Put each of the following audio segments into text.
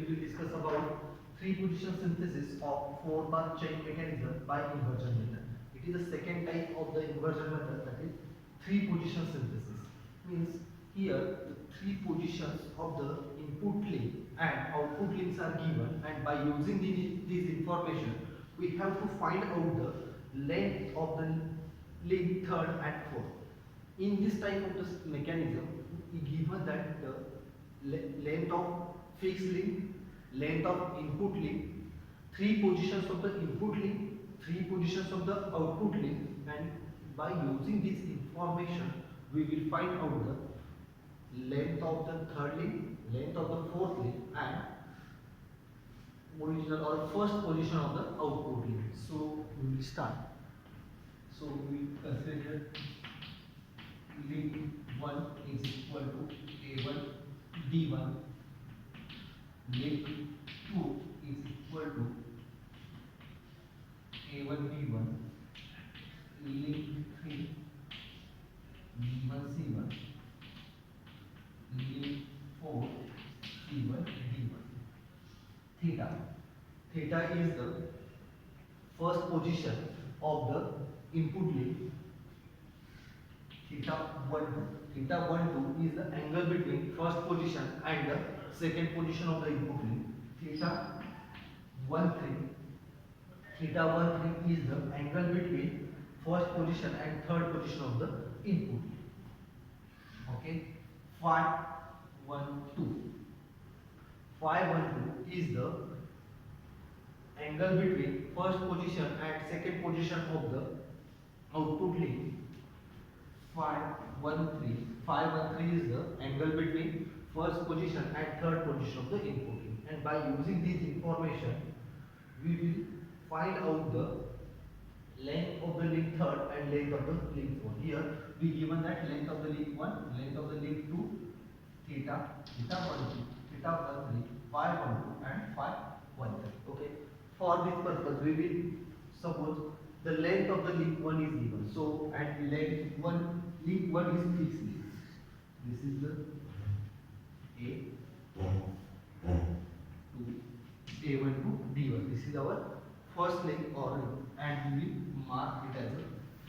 will discuss about three position synthesis of four-bar chain mechanism by inversion method. It is the second type of the inversion method, that is three position synthesis. Means here the three positions of the input link and output links are given, and by using this information we have to find out the length of the link third and fourth. In this type of this mechanism, we given that the length of fixed link, length of input link, three positions of the input link, three positions of the output link, and by using this information we will find out the length of the third link, length of the fourth link, and original or first position of the output link. So we will start. So we consider link 1 is equal to A1 D1, link 2 is equal to A1 B1, link 3 B1 C1, link 4 C1 D1. Theta. Theta is the first position of the input link. Theta 1 2. Theta 1 2 is the angle between first position and the second position of the input link. Theta 1 3. Theta 1 3 is the angle between first position and third position of the input link. Okay. Phi 1 2. Phi 1 2 is the angle between first position and second position of the output link. Phi 1 3. Phi 1 3 is the angle between first position and third position of the input link. And by using this information, we will find out the length of the link third and length of the link fourth. Here we given that length of the link 1, length of the link 2, theta, theta 1 2, theta 1 3, phi 1 2, and phi 1 3. Okay. For this purpose, we will suppose the length of the link 1 is given. So, and link 1 is fixed link. This is the A1 to D1. This is our first link or link, and we will mark it as a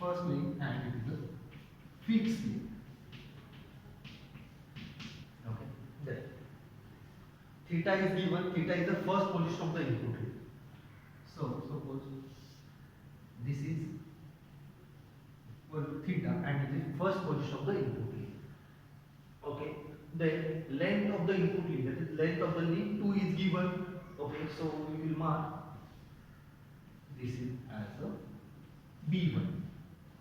first link, and it is a fixed link. Okay. Then theta is given. Theta is the first position of the input link. So suppose this is equal to theta, and it is first position of the input link. Okay. Then length of the input link, that is length of the link 2 is given. Okay, so we will mark this is as a B1.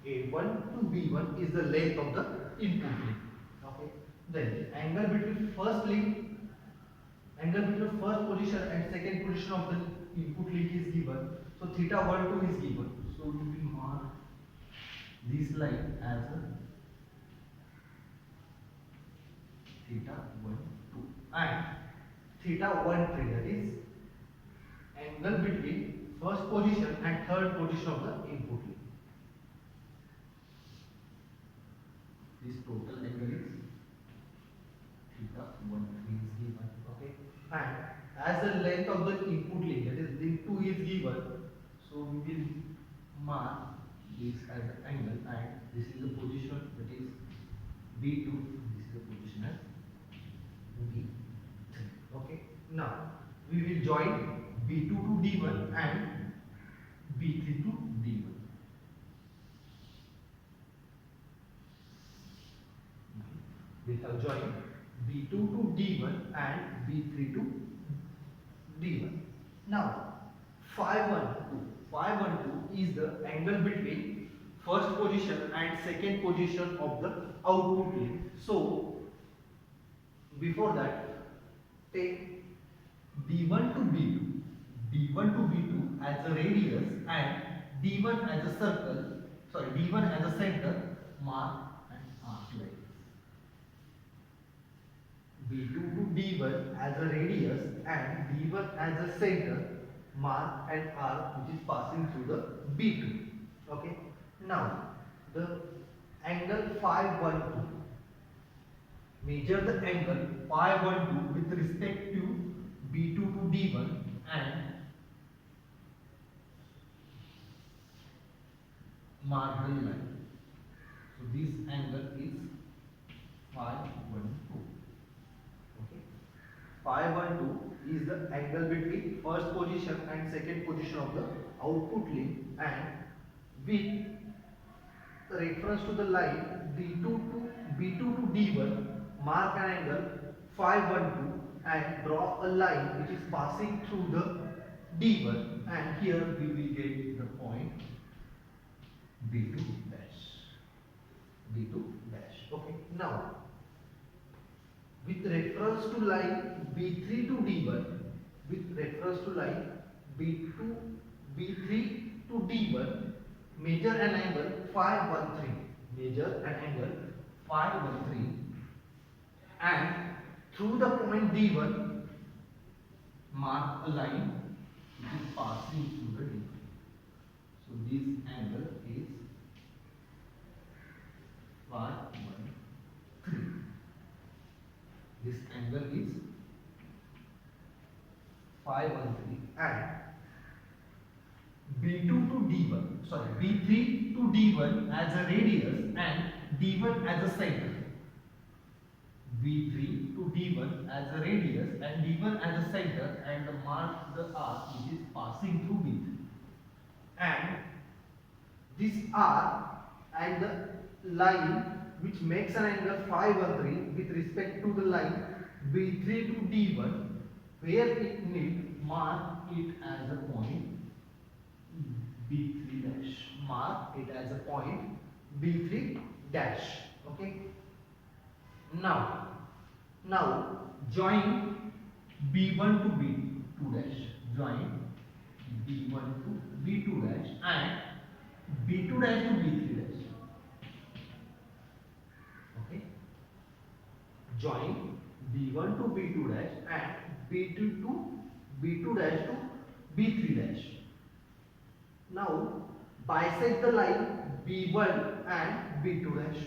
A1 to B1 is the length of the input link. Okay. Then angle between first position and second position of the input link is given. So theta 1 2 is given. So we will mark this line as a theta 1 2, and theta 1 3, that is angle between first position and third position of the input link. This total angle is theta 1 3 is given. Okay. And as the length of the input link, that is link 2 is given, so we will mark this as an angle, and this is the position, that is B2, this is the position as B3. Okay. Now we will join B2 to D1 and B3 to D1. We have joined B2 to D1 and B3 to D1. Now phi 1 2. Phi 1 2 is the angle between first position and second position of the output link. So before that, take D1 to B2, D1 to B2 as a radius and D1 as a circle, sorry, D1 as a center, mark and arc like this. B2 to D1 as a radius and D1 as a center, mark and arc which is passing through the B2. Okay. Now the angle phi 1 2. Measure the angle phi 1 2 with respect to B2 to D1 and mark the line. So this angle is phi 12. Okay. Phi 12 is the angle between first position and second position of the output link, and with reference to the line B2 to D1, mark an angle phi 12 and draw a line which is passing through the D1, and here we will get the point B2 dash. B2 dash. Okay. Now, with reference to line B3 to D1, with reference to line B3 to D1, measure an angle phi 13. Measure an angle phi 13, and through the point D1, mark a line which is passing through the D1. So this angle is phi 13. This angle is phi 13, and B2 to D1, sorry, B3 to D1 as a radius and D1 as a center. B3 to D1 as a radius and D1 as a center, and mark the arc which is passing through B3. And this arc and the line which makes an angle phi 13 with respect to the line B3 to D1, where it need mark it as a point B3 dash. Mark it as a point B3 dash. Okay. Now join B1 to B2 dash. Join B1 to B2 dash and B2 dash to B3 dash. Okay. Join B1 to B2 dash and B2 to B2 dash to B3 dash. Now bisect the line B1 and B2 dash.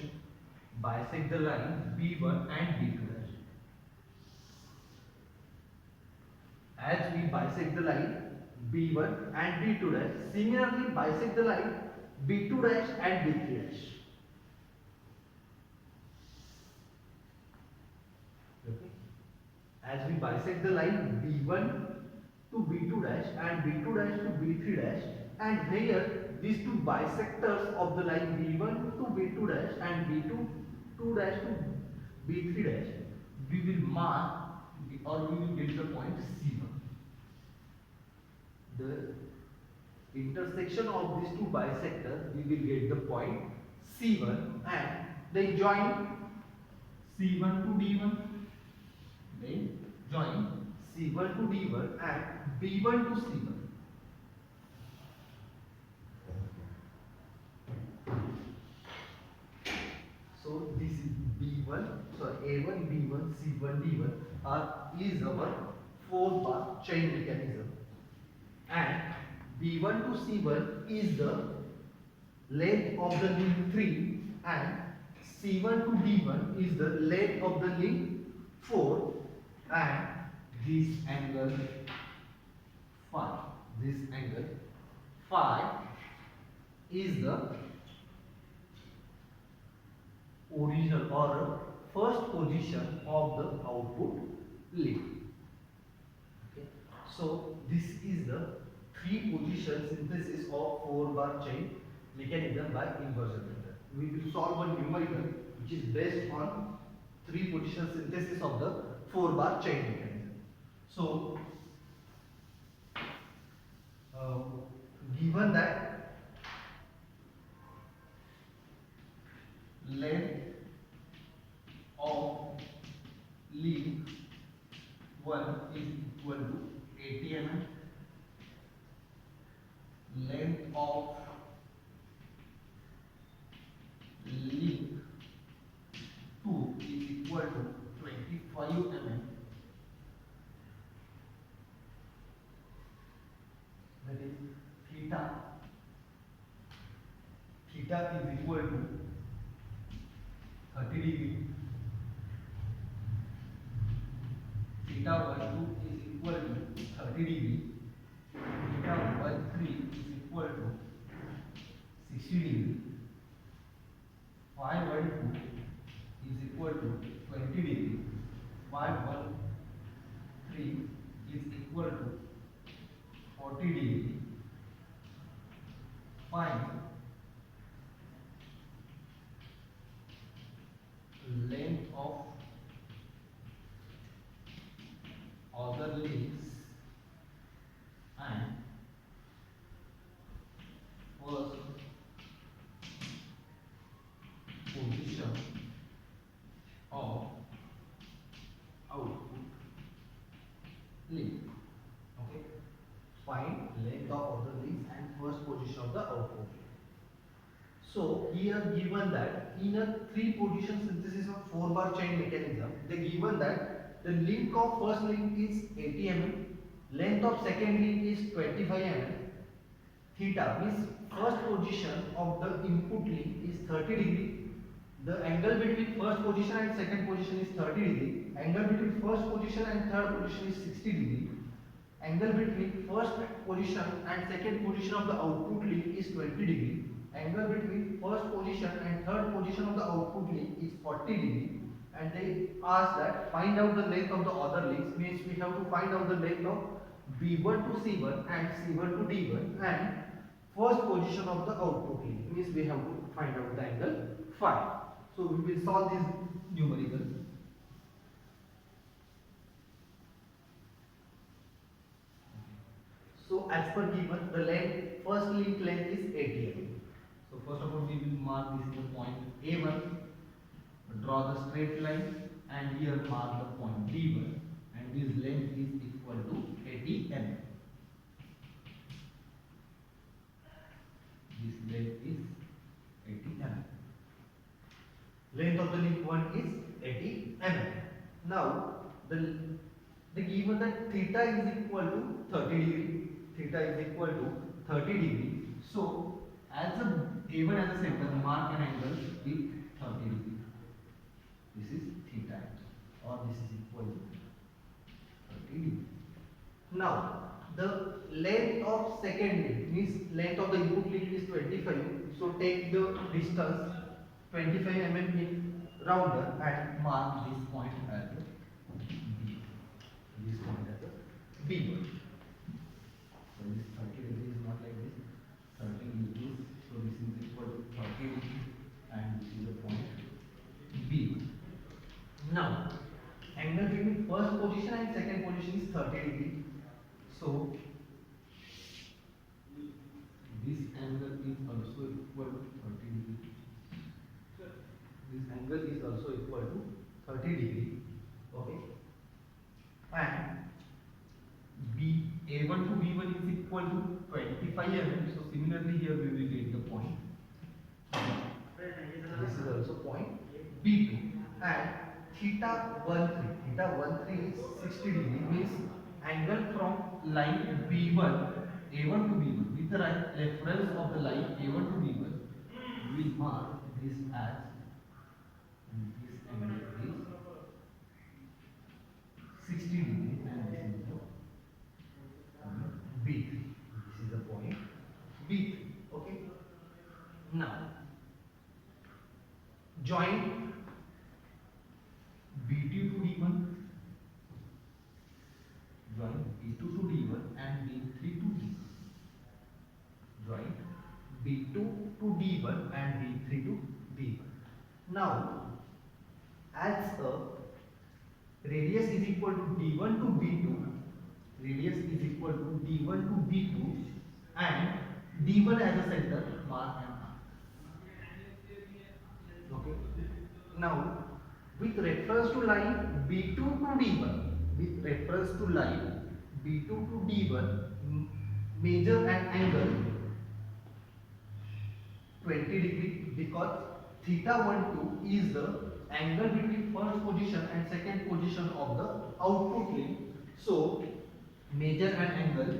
Bisect the line B1 and B2 dash. As we bisect the line B1 and B2 dash, similarly bisect the line B2 dash and B3 dash. Okay. As we bisect the line B1 to B2 dash and B2 dash to B3 dash, and here these two bisectors of the line B1 to B2 dash and B2 dash to B3 dash, we will mark or we will get the point C1. The intersection of these two bisectors, we will get the point C1, and then join C1 to D1. Then join C1 to D1 and B1 to C1. So this is B1, sorry, A1, B1, C1, D1 is our 4-bar chain mechanism, and B1 to C1 is the length of the link 3, and C1 to D1 is the length of the link 4, and this angle phi, is the original or first position of the output link. Okay. So this is the 3-position synthesis of 4-bar chain mechanism by inversion method. We will solve one numerical which is based on 3-position synthesis of the 4-bar chain mechanism. So given that length of link 1 is equal to 80 mm, length of link 2 is equal to 25 mm, that is theta is equal to 30 degree, theta 12 is equal to degree, theta 13 is equal to 60 degree, phi 12 is equal to 20 degree, phi 13 is equal to 40 degree. Find length of other links and first position of output link. Okay. Find length of other links and first position of the output link. So here given that in a 3-position synthesis of 4-bar chain mechanism, they given that the length of first link is 80 mm, length of second link is 25 mm, theta means first position of the input link is 30 degree, the angle between first position and second position is 30 degree, angle between first position and third position is 60 degree, angle between first position and second position of the output link is 20 degree, angle between first position and third position of the output link is 40 degree, and they ask that find out the length of the other links, means we have to find out the length of B1 to C1 and C1 to D1, and first position of the output link, means we have to find out the angle phi. So we will solve these numericals. So as per given, the length, first link length is 80 mm. So first of all we will mark this is the point A1, draw the straight line, and here mark the point D1, and this length is equal to 80 mm. This length is 80 mm. Length of the link 1 is 80 mm. Now the given that theta is equal to 30 degree, theta is equal to 30 degree. So as a A1 as a center, mark an angle with 30 degree. This is theta, or this is equal to 30 degree. Now the length of second link, means length of the input link is 25. So take the distance 25 mm in rounder and mark this point as a B. This point as a B1. So this 30 degree is not like this. 30 degrees. So this is equal to 30 degree, and this is the point B1. Now angle between first position and second position is 30 degree. So this angle is also equal to 30 degree. This angle is also equal to 30 degree. Okay. And A1 to B1 is equal to 25 mm. So similarly here we will get the point. This is also point B2. And theta 13 is 60 degree, means angle from line B1, A1 to B1, with the reference of the line A1 to B1, we will mark this as, and this angle is 60 degree, and this is the B3. This is the point B3. Okay. Now join B2 to D1, join B2 to D1 and B3 to D1. Join B2 to D1 and B3 to D1. Now, as a radius is equal to D1 to B2, radius is equal to D1 to B2, and D1 as a center, mark and mark. Okay. Now, with reference to line B2 to D1, with reference to line B2 to D1, measure an angle 20 degree, because theta 12 is the angle between first position and second position of the output link. So measure an angle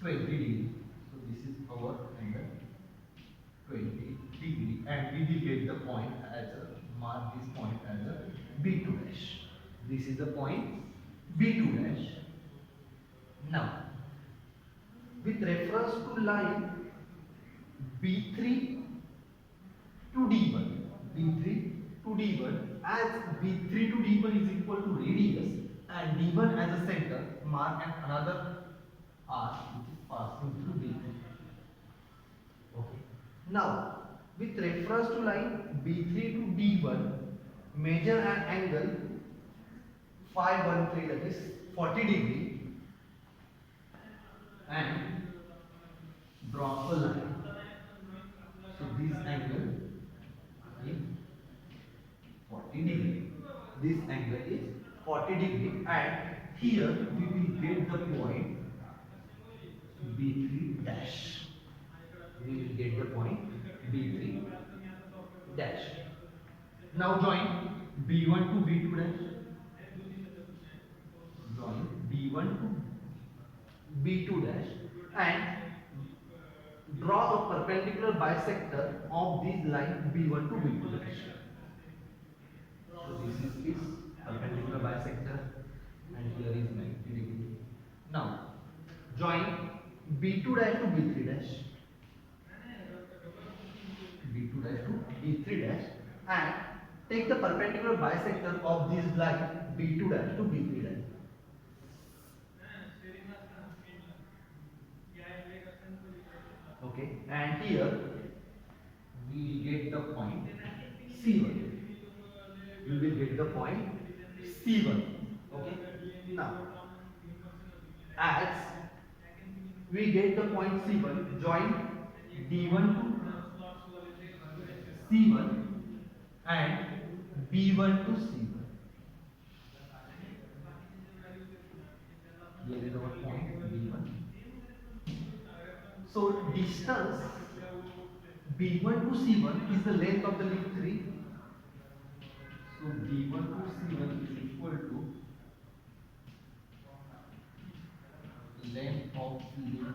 20 degree. So this is our angle 20 degree, and we will get the point as a, mark this point as a B2 dash. This is the point B2 dash. Now, with reference to line B3 to D1, B3 to D1, as B3 to D1 is equal to radius and D1 as a center, mark and another R which is passing through B3. Okay. Now, with reference to line B3 to D1, measure an angle phi 13, that is 40 degree, and draw a line. So this angle is 40 degree. This angle is 40 degree, and here we will get the point B3 dash. We will get the point B3 dash. Now join B1 to B2 dash. Join B1 to B2 dash and draw a perpendicular bisector of this line B1 to B2 dash. So this is its perpendicular bisector and here is 90 degree. Now join B2 dash to B3 dash. B2 dash to B3 dash and take the perpendicular bisector of this line B2 dash to B3 dash. Okay, and here we will get the point C1. We will get the point C1. Okay, now as we get the point C1, join D1 to C1 and B1 to C1. Here is our point B1. So distance B1 to C1 is the length of the link 3. So B1 to C1 is equal to length of link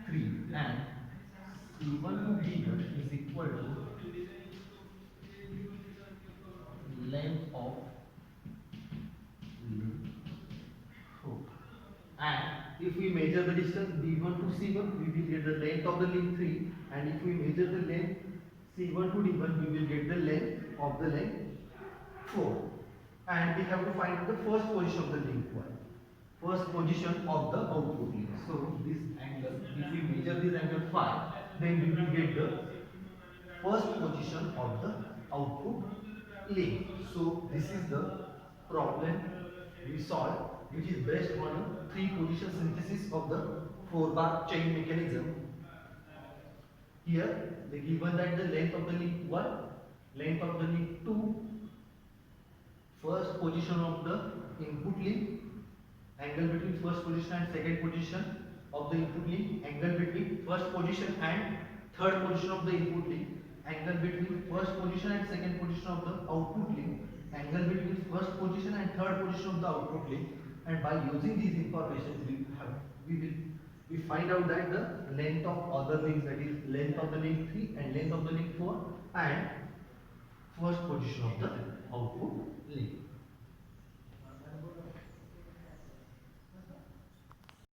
3 and C1 to B1 is equal to length of link 4. And if we measure the distance B1 to C1, we will get the length of the link 3, and if we measure the length C1 to D1, we will get the length of the link 4. And we have to find the first position of the link 1. First position of the output link. So this angle, if we measure this angle phi, then we will get the first position of the output link. So this is the problem we solved, which is based on a 3-position synthesis of the 4-bar chain mechanism. Here they given that the length of the link 1, length of the link 2, first position of the input link, angle between first position and second position of the input link, angle between first position and third position of the input link, angle between first position and second position of the output link, angle between first position and third position of the output link, and by using these information we find out that the length of other links, that is length of the link 3 and length of the link 4 and first position of the output link.